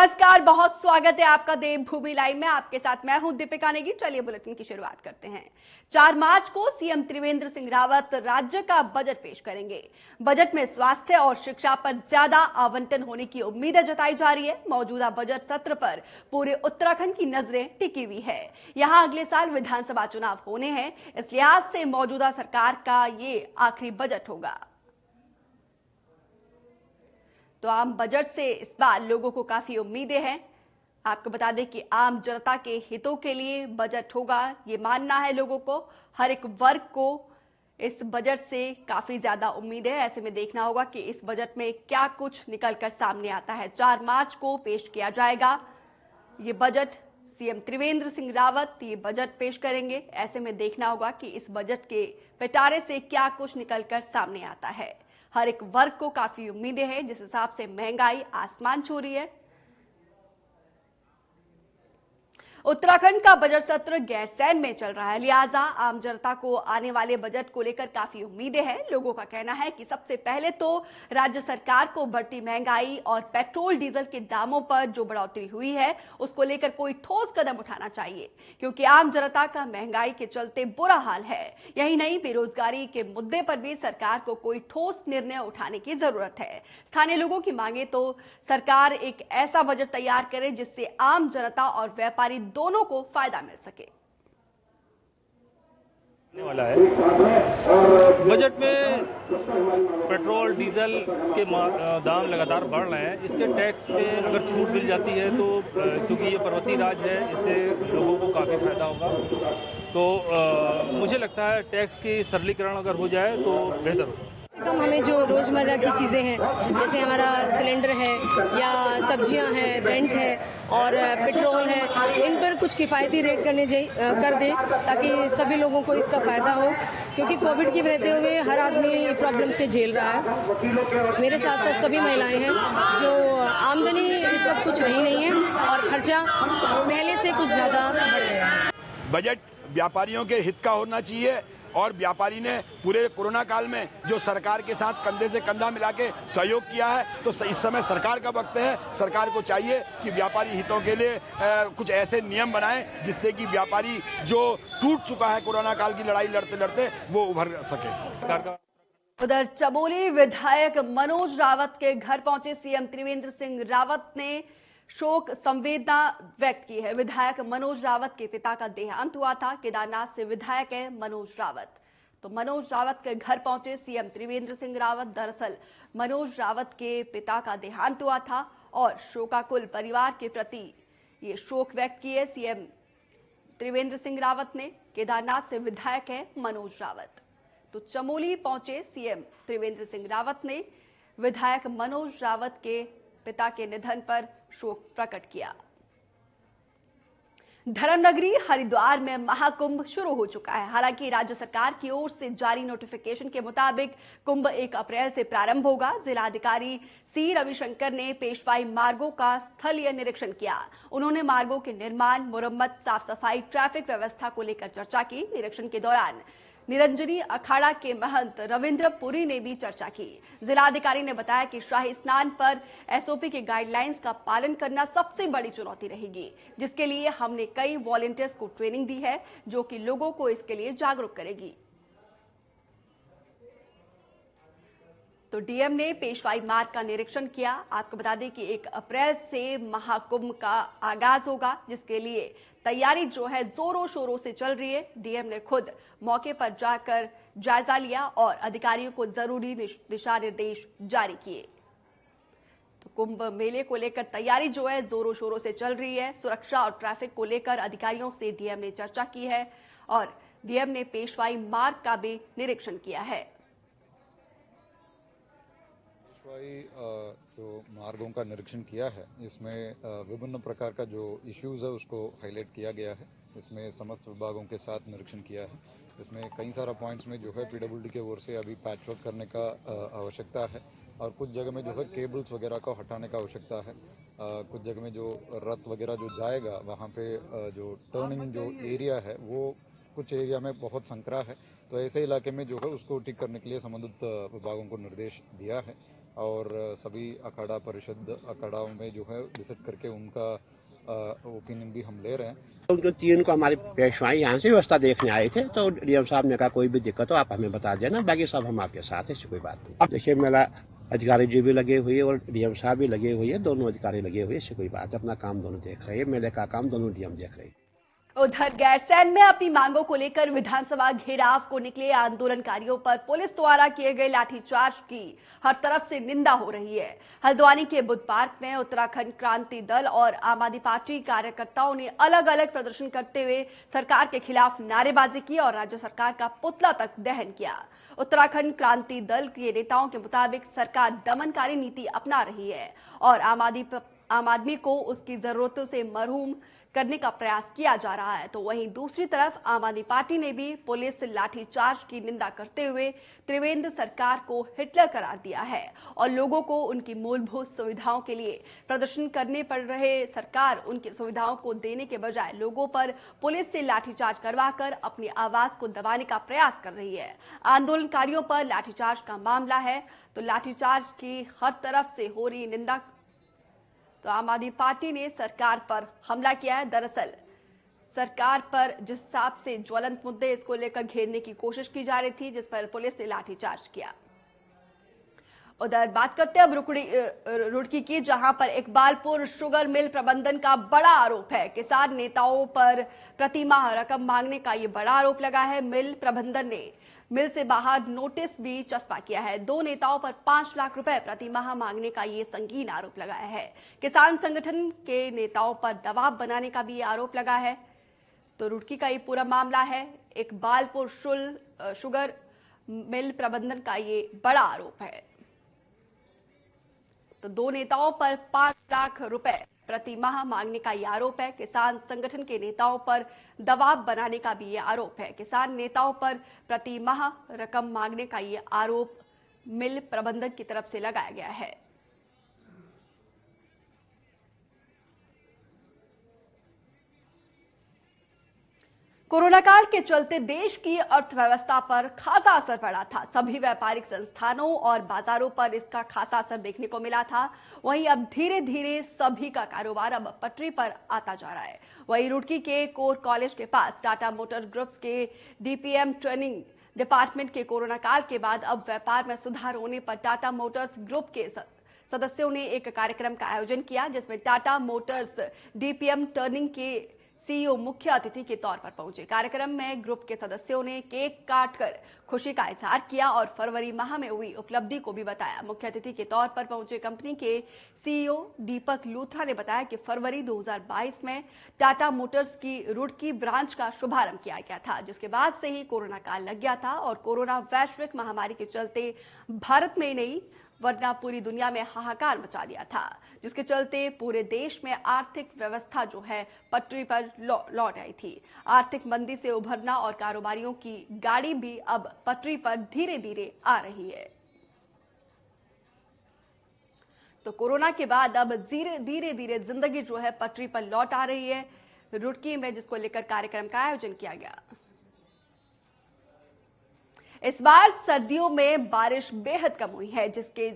नमस्कार, बहुत स्वागत है आपका देवभूमि लाइव में। आपके साथ मैं हूं दीपिका नेगी। चलिए बुलेटिन की शुरुआत करते हैं। 4 मार्च को सीएम त्रिवेंद्र सिंह रावत राज्य का बजट पेश करेंगे। बजट में स्वास्थ्य और शिक्षा पर ज्यादा आवंटन होने की उम्मीदें जताई जा रही है। मौजूदा बजट सत्र पर पूरे उत्तराखंड की नजरें टिकी हुई है। यहां अगले साल विधानसभा चुनाव होने हैं, इस लिहाज से मौजूदा सरकार का ये आखिरी बजट होगा। तो आम बजट से इस बार लोगों को काफी उम्मीदें हैं। आपको बता दें कि आम जनता के हितों के लिए बजट होगा, ये मानना है लोगों को। हर एक वर्ग को इस बजट से काफी ज्यादा उम्मीद है। ऐसे में देखना होगा कि इस बजट में क्या कुछ निकलकर सामने आता है। 4 मार्च को पेश किया जाएगा ये बजट। सीएम त्रिवेंद्र सिंह रावत ये बजट पेश करेंगे। ऐसे में देखना होगा कि इस बजट के पिटारे से क्या कुछ निकलकर सामने आता है। हर एक वर्ग को काफी उम्मीदें हैं। जिस हिसाब से महंगाई आसमान छू रही है, उत्तराखंड का बजट सत्र गैरसैंण में चल रहा है, लिहाजा आम जनता को आने वाले बजट को लेकर काफी उम्मीदें हैं। लोगों का कहना है कि सबसे पहले तो राज्य सरकार को बढ़ती महंगाई और पेट्रोल डीजल के दामों पर जो बढ़ोतरी हुई है उसको लेकर कोई ठोस कदम उठाना चाहिए, क्योंकि आम जनता का महंगाई के चलते बुरा हाल है। यही नहीं, बेरोजगारी के मुद्दे पर भी सरकार को कोई ठोस निर्णय उठाने की जरूरत है। स्थानीय लोगों की मांगे तो सरकार एक ऐसा बजट तैयार करे जिससे आम जनता और व्यापारी दोनों को फायदा मिल सके। वाला है बजट में पेट्रोल डीजल के दाम लगातार बढ़ रहे हैं। इसके टैक्स पे अगर छूट मिल जाती है तो क्योंकि ये पर्वतीय राज्य है, इससे लोगों को काफ़ी फायदा होगा। तो मुझे लगता है टैक्स की सरलीकरण अगर हो जाए तो बेहतर होगा। कम हमें जो रोज़मर्रा की चीज़ें हैं, जैसे हमारा सिलेंडर है या सब्जियां हैं, रेंट है और पेट्रोल है, इन पर कुछ किफ़ायती रेट कर दें ताकि सभी लोगों को इसका फ़ायदा हो, क्योंकि कोविड के रहते हुए हर आदमी प्रॉब्लम से झेल रहा है। मेरे साथ साथ सभी महिलाएं हैं जो आमदनी इस वक्त कुछ नहीं है और खर्चा पहले से कुछ ज़्यादा बढ़ गया है। बजट व्यापारियों के हित का होना चाहिए और व्यापारी ने पूरे कोरोना काल में जो सरकार के साथ कंधे से कंधा मिला के सहयोग किया है, तो इस समय सरकार का वक्त है। सरकार को चाहिए कि व्यापारी हितों के लिए कुछ ऐसे नियम बनाएं जिससे कि व्यापारी जो टूट चुका है कोरोना काल की लड़ाई लड़ते लड़ते वो उभर सके। उधर चमोली विधायक मनोज रावत के घर पहुंचे सीएम त्रिवेंद्र सिंह रावत ने शोक संवेदना व्यक्त की है। विधायक मनोज रावत के पिता का देहांत हुआ था। केदारनाथ से विधायक है मनोज रावत। तो मनोज रावत के घर पहुंचे सीएम त्रिवेंद्र सिंह रावत। दरअसल मनोज रावत के पिता का देहांत हुआ था और शोकाकुल परिवार के प्रति ये शोक व्यक्त किए सीएम त्रिवेंद्र सिंह रावत ने। केदारनाथ से विधायक है मनोज रावत। तो चमोली पहुंचे सीएम त्रिवेंद्र सिंह रावत ने विधायक मनोज रावत के पिता के निधन पर शोक प्रकट किया। धर्मनगरी हरिद्वार में महाकुंभ शुरू हो चुका है। हालांकि राज्य सरकार की ओर से जारी नोटिफिकेशन के मुताबिक कुंभ 1 अप्रैल से प्रारंभ होगा। जिलाधिकारी सी रविशंकर ने पेशवाई मार्गों का स्थलीय निरीक्षण किया। उन्होंने मार्गों के निर्माण, मुरम्मत, साफ सफाई, ट्रैफिक व्यवस्था को लेकर चर्चा की। निरीक्षण के दौरान निरंजनी अखाड़ा के महंत रविंद्र पुरी ने भी चर्चा की। जिलाधिकारी ने बताया कि शाही स्नान पर एसओपी के गाइडलाइंस का पालन करना सबसे बड़ी चुनौती रहेगी, जिसके लिए हमने कई वॉलंटियर्स को ट्रेनिंग दी है जो कि लोगों को इसके लिए जागरूक करेगी। तो डीएम ने पेशवाई मार्ग का निरीक्षण किया। आपको बता दें कि 1 अप्रैल से महाकुंभ का आगाज होगा, जिसके लिए तैयारी जो है जोरों शोरों से चल रही है। डीएम ने खुद मौके पर जाकर जायजा लिया और अधिकारियों को जरूरी दिशा निर्देश जारी किए। तो कुंभ मेले को लेकर तैयारी जो है जोरों शोरों से चल रही है। सुरक्षा और ट्रैफिक को लेकर अधिकारियों से डीएम ने चर्चा की है और डीएम ने पेशवाई मार्ग का भी निरीक्षण किया है। जो मार्गों का निरीक्षण किया है, इसमें विभिन्न प्रकार का जो इश्यूज है उसको हाईलाइट किया गया है। इसमें समस्त विभागों के साथ निरीक्षण किया है। इसमें कई सारा पॉइंट्स में जो है पीडब्ल्यूडी के ओर से अभी पैचवर्क करने का आवश्यकता है और कुछ जगह में जो है केबल्स वगैरह को हटाने का आवश्यकता है। कुछ जगह में जो रथ वगैरह जो जाएगा वहाँ पे जो टर्निंग जो एरिया है वो कुछ एरिया में बहुत संकरा है, तो ऐसे इलाके में जो है उसको ठीक करने के लिए संबंधित विभागों को निर्देश दिया है और सभी अखाड़ा परिषद अखाड़ाओं में जो है विजिट करके उनका ओपिनियन भी हम ले रहे हैं। उनको 3 को हमारे पेशवाई यहाँ से व्यवस्था देखने आए थे, तो डीएम साहब ने कहा कोई भी दिक्कत हो आप हमें बता देना, बाकी सब हम आपके साथ हैं, ऐसी कोई बात नहीं। देखिए मेरा अधिकारी जी भी लगे हुए और डीएम साहब भी लगे हुए हैं, दोनों अधिकारी लगे हुए, ऐसी कोई बात है, अपना काम दोनों देख रहे हैं, मेले का काम दोनों डीएम देख रहे हैं। उधर गैरसैंण में अपनी मांगों को लेकर विधानसभा घेराव को निकले आंदोलनकारियों पर पुलिस द्वारा किए गए लाठीचार्ज की हर तरफ से निंदा हो रही है। हल्द्वानी के बुद्ध पार्क में उत्तराखंड क्रांति दल और आम आदमी पार्टी कार्यकर्ताओं ने अलग अलग प्रदर्शन करते हुए सरकार के खिलाफ नारेबाजी की और राज्य सरकार का पुतला तक दहन किया। उत्तराखंड क्रांति दल के नेताओं के मुताबिक सरकार दमनकारी नीति अपना रही है और आम आदमी को उसकी जरूरतों से महरूम करने का प्रयास किया जा रहा है। तो वहीं दूसरी तरफ आम आदमी पार्टी ने भी पुलिस लाठीचार्ज की निंदा करते हुए त्रिवेंद्र सरकार को हिटलर करार दिया है और लोगों को उनकी मूलभूत सुविधाओं के लिए प्रदर्शन करने पड़ रहे सरकार उनकी सुविधाओं को देने के बजाय लोगों पर पुलिस से लाठीचार्ज करवाकर अपनी आवाज को दबाने का प्रयास कर रही है। आंदोलनकारियों पर लाठीचार्ज का मामला है, तो लाठीचार्ज की हर तरफ से हो रही निंदा। तो आम आदमी पार्टी ने सरकार पर हमला किया है। दरअसल सरकार पर जिस हिसाब से ज्वलंत मुद्दे इसको लेकर घेरने की कोशिश की जा रही थी, जिस पर पुलिस ने लाठीचार्ज किया। उधर बात करते हैं अब रुड़की की, जहां पर इकबालपुर शुगर मिल प्रबंधन का बड़ा आरोप है। किसान नेताओं पर प्रतिमाह रकम मांगने का ये बड़ा आरोप लगा है। मिल प्रबंधन ने मिल से बाहर नोटिस भी चस्पा किया है। 2 नेताओं पर 5 लाख रुपए प्रतिमाह मांगने का ये संगीन आरोप लगाया है। किसान संगठन के नेताओं पर दबाव बनाने का भी ये आरोप लगा है। तो रुड़की का ये पूरा मामला है। इकबालपुर शुगर मिल प्रबंधन का ये बड़ा आरोप है। तो 2 नेताओं पर 5 लाख रुपए प्रति माह मांगने का ये आरोप है। किसान संगठन के नेताओं पर दबाव बनाने का भी ये आरोप है। किसान नेताओं पर प्रति माह रकम मांगने का ये आरोप मिल प्रबंधक की तरफ से लगाया गया है। कोरोना काल के चलते देश की अर्थव्यवस्था पर खासा असर पड़ा था। सभी व्यापारिक संस्थानों और बाजारों पर इसका खासा असर देखने को मिला था। वहीं अब धीरे धीरे सभी का कारोबार अब पटरी पर आता जा रहा है। वहीं रुड़की के कोर कॉलेज के पास टाटा मोटर ग्रुप्स के डीपीएम ट्रेनिंग डिपार्टमेंट के कोरोना काल के बाद अब व्यापार में सुधार होने पर टाटा मोटर्स ग्रुप के सदस्यों ने एक कार्यक्रम का आयोजन किया, जिसमें टाटा मोटर्स डीपीएम टर्निंग के सीईओ मुख्य अतिथि के तौर पर पहुंचे। कार्यक्रम में ग्रुप के सदस्यों ने केक काटकर खुशी का इजहार किया और फरवरी माह में हुई उपलब्धि को भी बताया। मुख्य अतिथि के तौर पर पहुंचे कंपनी के सीईओ दीपक लूथरा ने बताया कि फरवरी 2022 में टाटा मोटर्स की रुड़की ब्रांच का शुभारंभ किया गया था, जिसके बाद से ही कोरोना काल लग गया था और कोरोना वैश्विक महामारी के चलते भारत में ही नहीं वरना पूरी दुनिया में हाहाकार मचा दिया था, जिसके चलते पूरे देश में आर्थिक व्यवस्था जो है पटरी पर लौट आई थी। आर्थिक मंदी से उभरना और कारोबारियों की गाड़ी भी अब पटरी पर धीरे धीरे आ रही है। तो कोरोना के बाद अब धीरे धीरे जिंदगी जो है पटरी पर लौट आ रही है रुड़की में, जिसको लेकर कार्यक्रम का आयोजन किया गया। इस बार सर्दियों में बारिश बेहद कम हुई है, जिसके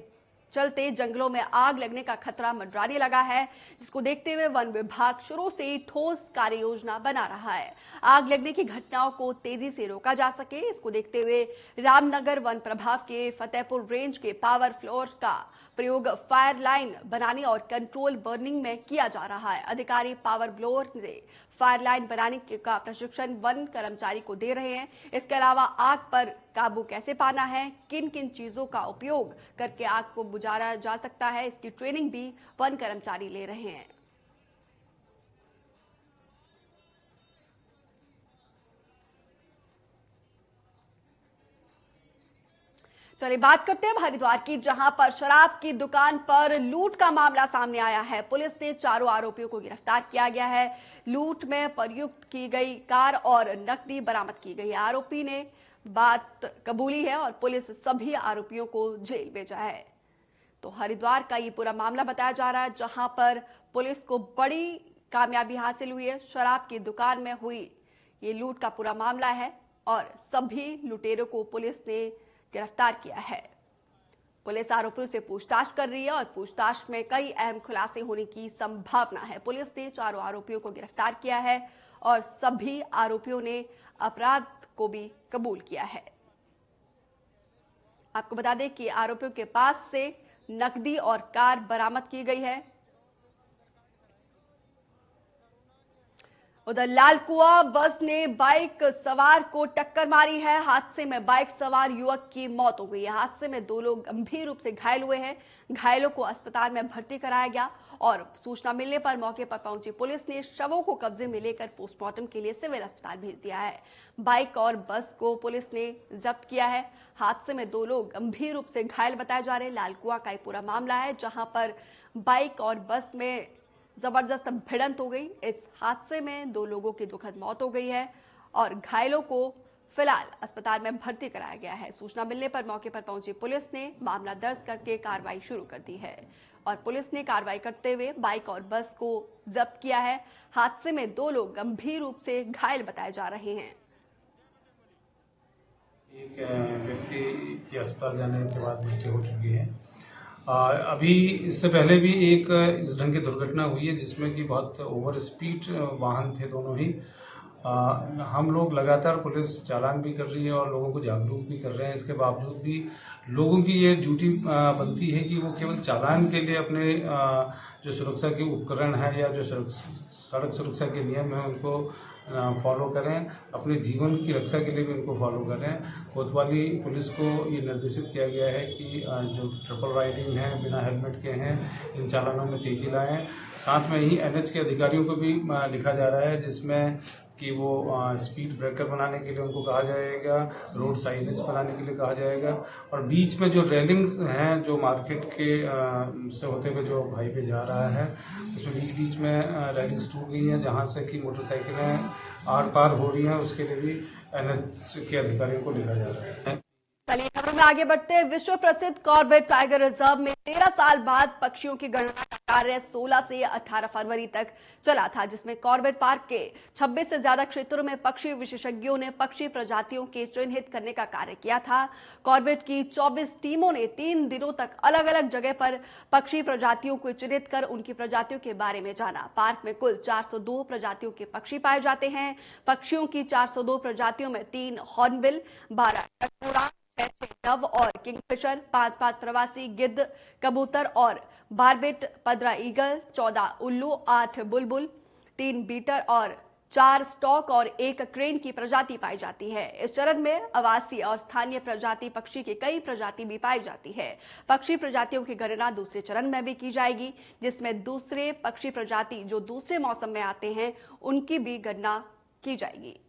चलते जंगलों में आग लगने का खतरा मंडराने लगा है, जिसको देखते हुए वन विभाग शुरू से ही ठोस कार्य योजना बना रहा है। आग लगने की घटनाओं को तेजी से रोका जा सके, इसको देखते हुए रामनगर वन प्रभाग के फतेहपुर रेंज के पावर फ्लोर का प्रयोग फायर लाइन बनाने और कंट्रोल बर्निंग में किया जा रहा है। अधिकारी पावर ब्लोअर से फायर लाइन बनाने का प्रशिक्षण वन कर्मचारी को दे रहे हैं। इसके अलावा आग पर काबू कैसे पाना है, किन किन चीजों का उपयोग करके आग को बुझाया जा सकता है, इसकी ट्रेनिंग भी वन कर्मचारी ले रहे हैं। चलिए बात करते हैं हरिद्वार की, जहां पर शराब की दुकान पर लूट का मामला सामने आया है। पुलिस ने 4 आरोपियों को गिरफ्तार किया गया है। लूट में प्रयुक्त की गई कार और नकदी बरामद की गई। आरोपी ने बात कबूली है और पुलिस सभी आरोपियों को जेल भेजा है। तो हरिद्वार का ये पूरा मामला बताया जा रहा है, जहां पर पुलिस को बड़ी कामयाबी हासिल हुई है। शराब की दुकान में हुई ये लूट का पूरा मामला है और सभी लुटेरों को पुलिस ने गिरफ्तार किया है। पुलिस आरोपियों से पूछताछ कर रही है और पूछताछ में कई अहम खुलासे होने की संभावना है। पुलिस ने चारों आरोपियों को गिरफ्तार किया है और सभी आरोपियों ने अपराध को भी कबूल किया है। आपको बता दें कि आरोपियों के पास से नकदी और कार बरामद की गई है। उधर लालकुआ बस ने बाइक सवार को टक्कर मारी है। हादसे में बाइक सवार युवक की मौत हो गई है। हादसे में 2 लोग गंभीर रूप से घायल हुए हैं। घायलों को अस्पताल में भर्ती कराया गया और सूचना मिलने पर मौके पर पहुंची पुलिस ने शवों को कब्जे में लेकर पोस्टमार्टम के लिए सिविल अस्पताल भेज दिया है। बाइक और बस को पुलिस ने जब्त किया है। हादसे में 2 लोग गंभीर रूप से घायल बताए जा रहे हैं। लालकुआ का पूरा मामला है जहां पर बाइक और बस में जबरदस्त भिड़ंत हो गई। इस हादसे में 2 लोगों की दुखद मौत हो गई है और घायलों को फिलहाल अस्पताल में भर्ती कराया गया है। सूचना मिलने पर मौके पर पहुंची पुलिस ने मामला दर्ज करके कार्रवाई शुरू कर दी है और पुलिस ने कार्रवाई करते हुए बाइक और बस को जब्त किया है। हादसे में 2 लोग गंभीर रूप से घायल बताए जा रहे हैं। एक व्यक्ति की अस्पताल जाने के बाद मृत्यु हो चुकी है। अभी इससे पहले भी एक इस ढंग की दुर्घटना हुई है जिसमें कि बहुत ओवर स्पीड वाहन थे दोनों ही। हम लोग लगातार पुलिस चालान भी कर रही है और लोगों को जागरूक भी कर रहे हैं। इसके बावजूद भी लोगों की ये ड्यूटी बनती है कि वो केवल चालान के लिए अपने जो सुरक्षा के उपकरण है या जो सड़क सुरक्षा के नियम है उनको फॉलो करें, अपने जीवन की रक्षा के लिए भी उनको फॉलो करें। कोतवाली पुलिस को ये निर्देशित किया गया है कि जो ट्रिपल राइडिंग है, बिना हेलमेट के हैं, इन चालानों में तेजी लाएं। साथ में ही एनएच के अधिकारियों को भी लिखा जा रहा है जिसमें कि वो स्पीड ब्रेकर बनाने के लिए उनको कहा जाएगा, रोड साइनेज बनाने के लिए कहा जाएगा और बीच में जो रेलिंग्स हैं जो मार्केट के से होते हुए जो हाईवे जा रहा है उसमें बीच बीच में रेलिंग्स टूट गई हैं जहां से कि मोटरसाइकिलें आर पार हो रही हैं। उसके लिए भी एनएच के अधिकारियों को लिखा जा रहा है। चलिए खबरों में आगे बढ़ते हैं। विश्व प्रसिद्ध कॉर्बेट टाइगर रिजर्व में 13 साल बाद पक्षियों की गणना का कार्य 16 से 18 फरवरी तक चला था, जिसमें कॉर्बेट पार्क के 26 से ज्यादा क्षेत्रों में पक्षी विशेषज्ञों ने पक्षी प्रजातियों के चिन्हित करने का कार्य किया था। कॉर्बेट की 24 टीमों ने 3 दिनों तक अलग अलग जगह पर पक्षी प्रजातियों को चिन्हित कर उनकी प्रजातियों के बारे में जाना। पार्क में कुल 402 प्रजातियों के पक्षी पाए जाते हैं। पक्षियों की 402 प्रजातियों में 3 हॉर्नबिल, 12 कटोरा, 6 डव और किंगफिशर, 5 प्रवासी गिद्ध, कबूतर और बारबेट, 15 ईगल, 14 उल्लू, 8 बुलबुल, 3 बीटर और 4 स्टॉक और 1 क्रेन की प्रजाति पाई जाती है। इस चरण में आवासीय और स्थानीय प्रजाति पक्षी की कई प्रजाति भी पाई जाती है। पक्षी प्रजातियों की गणना दूसरे चरण में भी की जाएगी, जिसमें दूसरे पक्षी प्रजाति जो दूसरे मौसम में आते हैं उनकी भी गणना की जाएगी।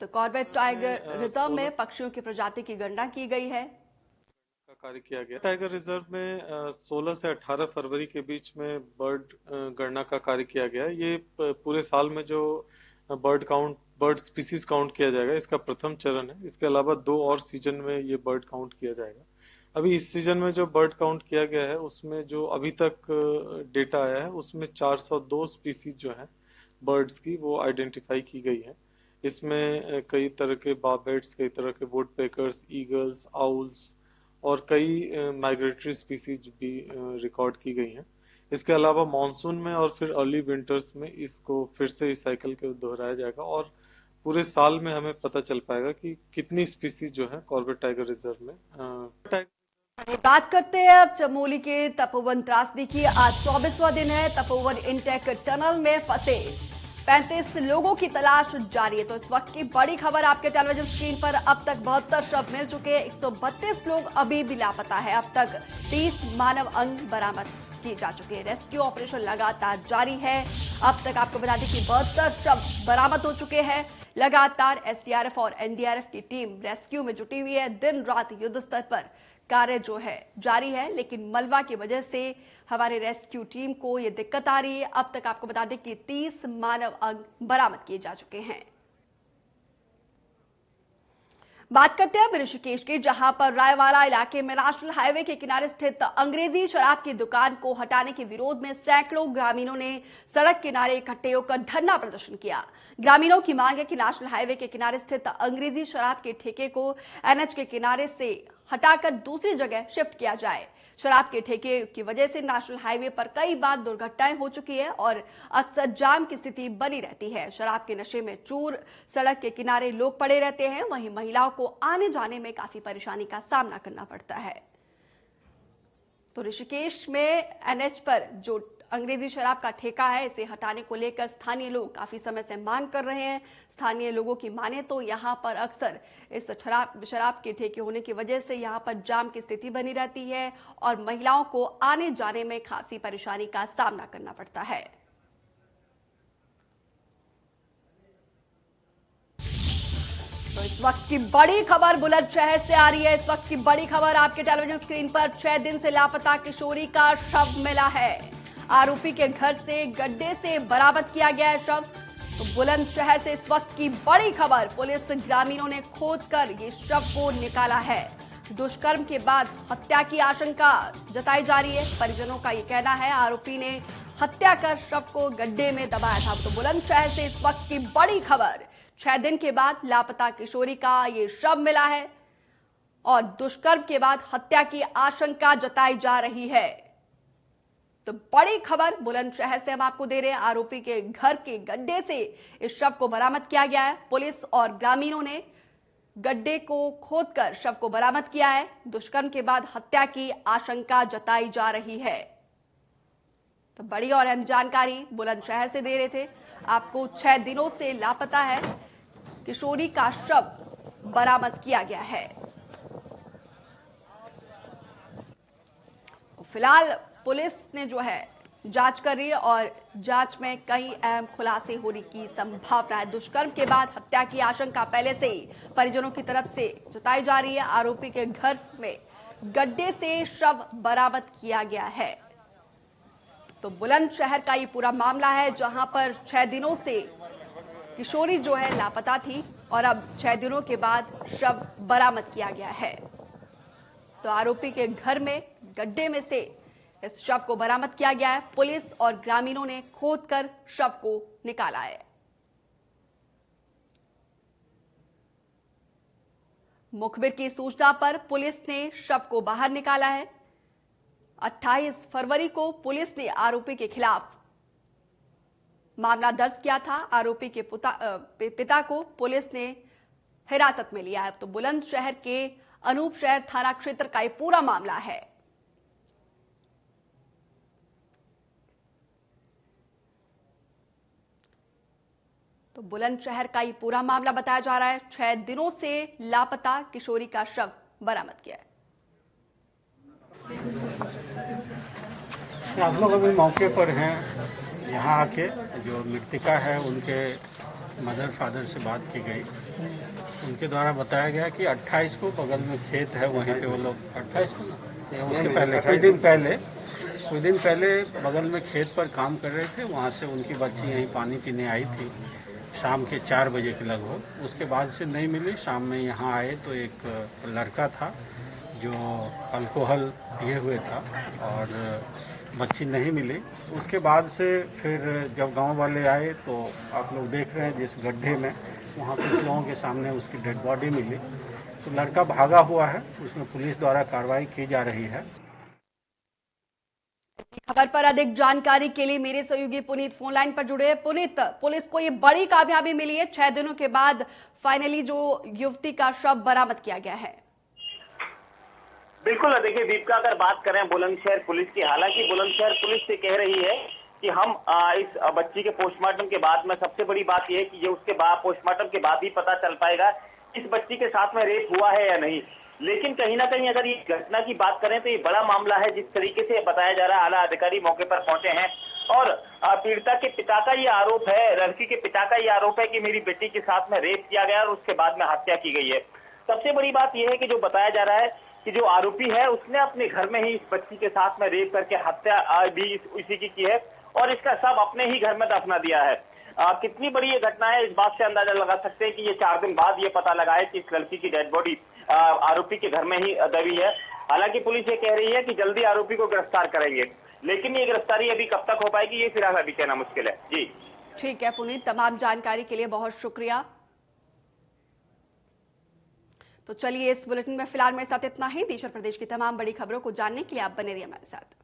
तो कॉर्बेट टाइगर रिजर्व में पक्षियों की प्रजाति की गणना की गई है। का कार्य किया गया। टाइगर रिजर्व में 16 से 18 फरवरी के बीच में बर्ड गणना का कार्य किया गया। ये पूरे साल में जो बर्ड स्पीसीज काउंट किया जाएगा, इसका प्रथम चरण है। इसके अलावा 2 और सीजन में ये बर्ड काउंट किया जाएगा। अभी इस सीजन में जो बर्ड काउंट किया गया है उसमें जो अभी तक डेटा आया है उसमें 402 स्पीसीज जो है बर्ड्स की वो आइडेंटिफाई की गई है। इसमें कई तरह के बार्बेट्स, कई तरह के वुड पेकर्स, ईगल्स, आउल्स और कई माइग्रेटरी स्पीसीज भी रिकॉर्ड की गई हैं। इसके अलावा मॉनसून में और फिर अर्ली विंटर्स में इसको फिर से इस साइकिल को दोहराया जाएगा और पूरे साल में हमें पता चल पाएगा कि कितनी स्पीसीज जो है कॉर्बेट टाइगर रिजर्व में। बात करते हैं अब चमोली के तपोवन त्रासदी की। आज 24वां दिन है। तपोवन इंटेक टनल में फंसे 35 लोगों की तलाश जारी है। तो इस वक्त की बड़ी खबर आपके टेलीविजन स्क्रीन पर। अब तक 72 शव मिल चुके हैं। 132 लोग अभी भी लापता है। अब तक 30 मानव अंग बरामद किए जा चुके हैं। रेस्क्यू ऑपरेशन लगातार जारी है। अब तक आपको बता दें कि 72 शव बरामद हो चुके हैं। लगातार एसडीआरएफ और एनडीआरएफ की टीम रेस्क्यू में जुटी हुई है। दिन रात युद्ध स्तर पर कार्य जो है जारी है, लेकिन मलबा की वजह से हमारे रेस्क्यू टीम को ये दिक्कत आ रही है। अब तक आपको बता दें कि 30 मानव अंग बरामद किए जा चुके हैं। बात करते हैं अब ऋषिकेश की, जहां पर रायवाला इलाके में नेशनल हाईवे के किनारे स्थित अंग्रेजी शराब की दुकान को हटाने के विरोध में सैकड़ों ग्रामीणों ने सड़क किनारे इकट्ठे होकर धरना प्रदर्शन किया। ग्रामीणों की मांग है कि नेशनल हाईवे के किनारे स्थित अंग्रेजी शराब के ठेके को एनएच के किनारे से हटाकर दूसरी जगह शिफ्ट किया जाए। शराब के ठेके की वजह से नेशनल हाईवे पर कई बार दुर्घटनाएं हो चुकी है और अक्सर जाम की स्थिति बनी रहती है। शराब के नशे में चूर सड़क के किनारे लोग पड़े रहते हैं, वहीं महिलाओं को आने जाने में काफी परेशानी का सामना करना पड़ता है। तो ऋषिकेश में एनएच पर जो अंग्रेजी शराब का ठेका है, इसे हटाने को लेकर स्थानीय लोग काफी समय से मांग कर रहे हैं। स्थानीय लोगों की माने तो यहां पर अक्सर इस शराब के ठेके होने की वजह से यहां पर जाम की स्थिति बनी रहती है और महिलाओं को आने जाने में खासी परेशानी का सामना करना पड़ता है। तो इस वक्त की बड़ी खबर बुलंदशहर से आ रही है। इस वक्त की बड़ी खबर आपके टेलीविजन स्क्रीन पर 6 दिन से लापता किशोरी का शव मिला है। आरोपी के घर से गड्ढे से बरामद किया गया है शव। तो बुलंदशहर से इस वक्त की बड़ी खबर, पुलिस ग्रामीणों ने खोदकर ये शव को निकाला है। दुष्कर्म के बाद हत्या की आशंका जताई जा रही है। परिजनों का ये कहना है आरोपी ने हत्या कर शव को गड्ढे में दबाया था। तो बुलंदशहर से इस वक्त की बड़ी खबर, 6 दिन के बाद लापता किशोरी का ये शव मिला है और दुष्कर्म के बाद हत्या की आशंका जताई जा रही है। तो बड़ी खबर बुलंदशहर से हम आपको दे रहे हैं। आरोपी के घर के गड्ढे से इस शव को बरामद किया गया है। पुलिस और ग्रामीणों ने गड्ढे को खोदकर शव को बरामद किया है। दुष्कर्म के बाद हत्या की आशंका जताई जा रही है। तो बड़ी और अहम जानकारी बुलंदशहर से दे रहे थे आपको। 6 दिनों से लापता है किशोरी का शव बरामद किया गया है। फिलहाल पुलिस ने जो है जांच कर रही है और जांच में कई अहम खुलासे होने की संभावना है। दुष्कर्म के बाद हत्या की आशंका पहले से ही परिजनों की तरफ से जताई जा रही है। आरोपी के घर में गड्ढे से शव बरामद किया गया है। तो बुलंदशहर का ये पूरा मामला है, जहां पर 6 दिनों से किशोरी जो है लापता थी और अब 6 दिनों के बाद शव बरामद किया गया है। तो आरोपी के घर में गड्ढे में से इस शव को बरामद किया गया है। पुलिस और ग्रामीणों ने खोदकर शव को निकाला है। मुखबिर की सूचना पर पुलिस ने शव को बाहर निकाला है। 28 फरवरी को पुलिस ने आरोपी के खिलाफ मामला दर्ज किया था। आरोपी के पिता को पुलिस ने हिरासत में लिया है। तो बुलंदशहर के अनूपशहर थाना क्षेत्र का ये पूरा मामला है। तो बुलंदशहर का ये पूरा मामला बताया जा रहा है। 6 दिनों से लापता किशोरी का शव बरामद किया है। आप लोग अभी मौके पर हैं, यहाँ आके जो मृतिका है उनके मदर फादर से बात की गई। उनके द्वारा बताया गया कि 28 को बगल में खेत है, वहीं पे वो लोग 28 को या उसके पहले कुछ दिन पहले बगल में खेत पर काम कर रहे थे। वहाँ से उनकी बच्ची यहीं पानी पीने आई थी शाम के 4 बजे के लगभग। उसके बाद से नहीं मिली। शाम में यहाँ आए तो एक लड़का था जो अल्कोहल पिए हुए था और बच्ची नहीं मिली। उसके बाद से फिर जब गांव वाले आए तो आप लोग देख रहे हैं जिस गड्ढे में, वहाँ कुछ लोगों के सामने उसकी डेड बॉडी मिली। तो लड़का भागा हुआ है, उसमें पुलिस द्वारा कार्रवाई की जा रही है। खबर पर अधिक जानकारी के लिए मेरे सहयोगी पुनीत फोन लाइन पर जुड़े हैं। पुनीत, पुलिस को ये बड़ी कामयाबी मिली है, 6 दिनों के बाद फाइनली जो युवती का शव बरामद किया गया है। बिल्कुल, देखिए दीपिका, अगर बात करें बुलंदशहर पुलिस की, हालांकि बुलंदशहर पुलिस से कह रही है कि हम इस बच्ची के पोस्टमार्टम के बाद में, सबसे बड़ी बात यह है कि ये उसके बाद पोस्टमार्टम के बाद ही पता चल पाएगा इस बच्ची के साथ में रेप हुआ है या नहीं। लेकिन कहीं ना कहीं अगर ये घटना की बात करें तो ये बड़ा मामला है। जिस तरीके से बताया जा रहा है, आला अधिकारी मौके पर पहुंचे हैं और पीड़िता के पिता का ये आरोप है, लड़की के पिता का ये आरोप है कि मेरी बेटी के साथ में रेप किया गया और उसके बाद में हत्या की गई है। सबसे बड़ी बात यह है कि जो बताया जा रहा है कि जो आरोपी है उसने अपने घर में ही इस बच्ची के साथ में रेप करके हत्या भी इसी की है और इसका शव अपने ही घर में दफना दिया है। कितनी बड़ी ये घटना है, इस बात से अंदाजा लगा सकते हैं कि ये 4 दिन बाद ये पता लगा है कि इस लड़की की डेड बॉडी आरोपी के घर में ही दबी है। हालांकि पुलिस ये कह रही है कि जल्दी आरोपी को गिरफ्तार करेंगे, लेकिन ये गिरफ्तारी अभी कब तक हो पाएगी ये फिलहाल अभी कहना मुश्किल है। जी ठीक है पुनीत, तमाम जानकारी के लिए बहुत शुक्रिया। तो चलिए इस बुलेटिन में फिलहाल मेरे साथ इतना ही। देश और प्रदेश की तमाम बड़ी खबरों को जानने के लिए आप बने रहिए हमारे साथ।